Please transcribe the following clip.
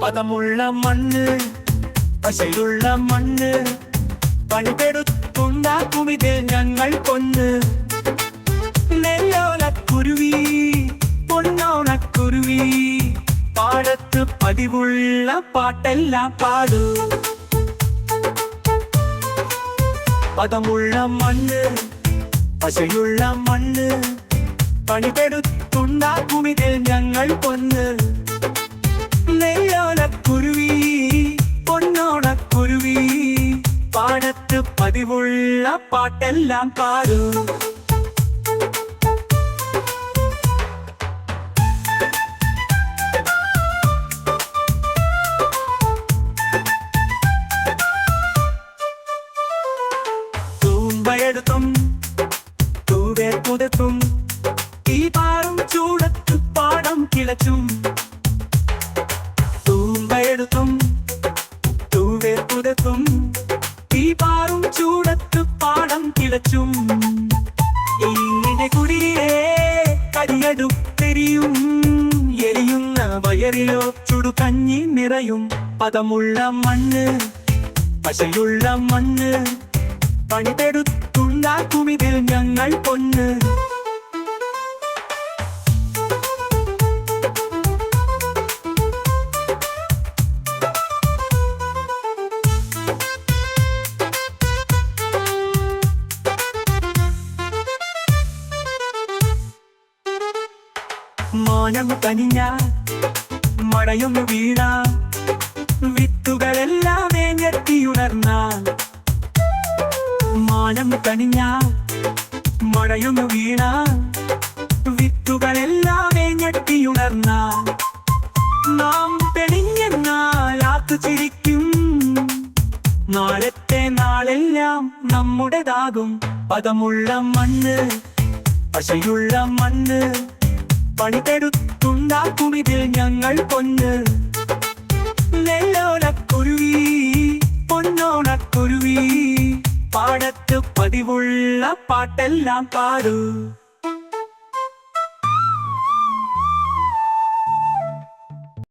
പദമുള്ള മണ്ണ്, പശയുള്ള മണ്ണ്, പണിതെടുത്തുണ്ടാക്കുമിതിൽ ഞങ്ങൾ പൊന്ന്. നെല്ലോലക്കുരുവി, പൊന്നോണക്കുരുവി, പാടത്ത് പതിവുള്ള പാട്ടെല്ലാം പാടൂ. പദമുള്ള മണ്ണ്, പശയുള്ള മണ്ണ്, പണിതെടുത്തുണ്ടാക്കുമിതിൽ ഞങ്ങൾ പൊന്ന്. നെല്ലോലക്കുരുവി, പൊന്നോണക്കുരുവി, പാടത്ത് പതിവുള്ള പാട്ടെല്ലാം പാടൂ. തൂമ്പയെടുത്തും തൂവേർ പുതത്തും ഈ പാറും ചൂടത്ത് പാടം കിളച്ചും. തൂമ്പയെടുത്തും തൂവേർ പുതത്തും ഈ പാറും ചൂടത്ത് പാടം കിളച്ചും. ഇങ്ങനെ കുടിയേ കരിയടുത്തെരിയും, എരിയുന്ന വയറിലോ ചുടുകഞ്ഞി നിറയും. പദമുള്ള മണ്ണ്, പശയുള്ള മണ്ണ്, പണിതെടുത്തുണ്ടാക്കുമിതിൽ ഞങ്ങൾ പൊന്ന്. മാനം കനിഞ്ഞ മഴയൊന്നു വീണ, വിത്തുകളെല്ലാം ഞെട്ടിയുണർന്ന. മാനം കനിഞ്ഞ മഴയൊന്നു വീണ, വിത്തുകളെല്ലാം ഞെട്ടിയുണർന്ന. നാം പെണിഞ്ഞെന്നാലാത്തു ചിരിക്കും, നാളത്തെ നാളെല്ലാം നമ്മുടേതാകും. പദമുള്ള മണ്ണ്, പശയുള്ള മണ്ണ്, പണിതെടുത്തുണ്ടാക്കുമിതിൽ ഞങ്ങൾ പൊന്ന്. നെല്ലോലക്കുരുവി, പൊന്നോണക്കുരുവി, പാടത്ത് പതിവുള്ള പാട്ടെല്ലാം പാടൂ.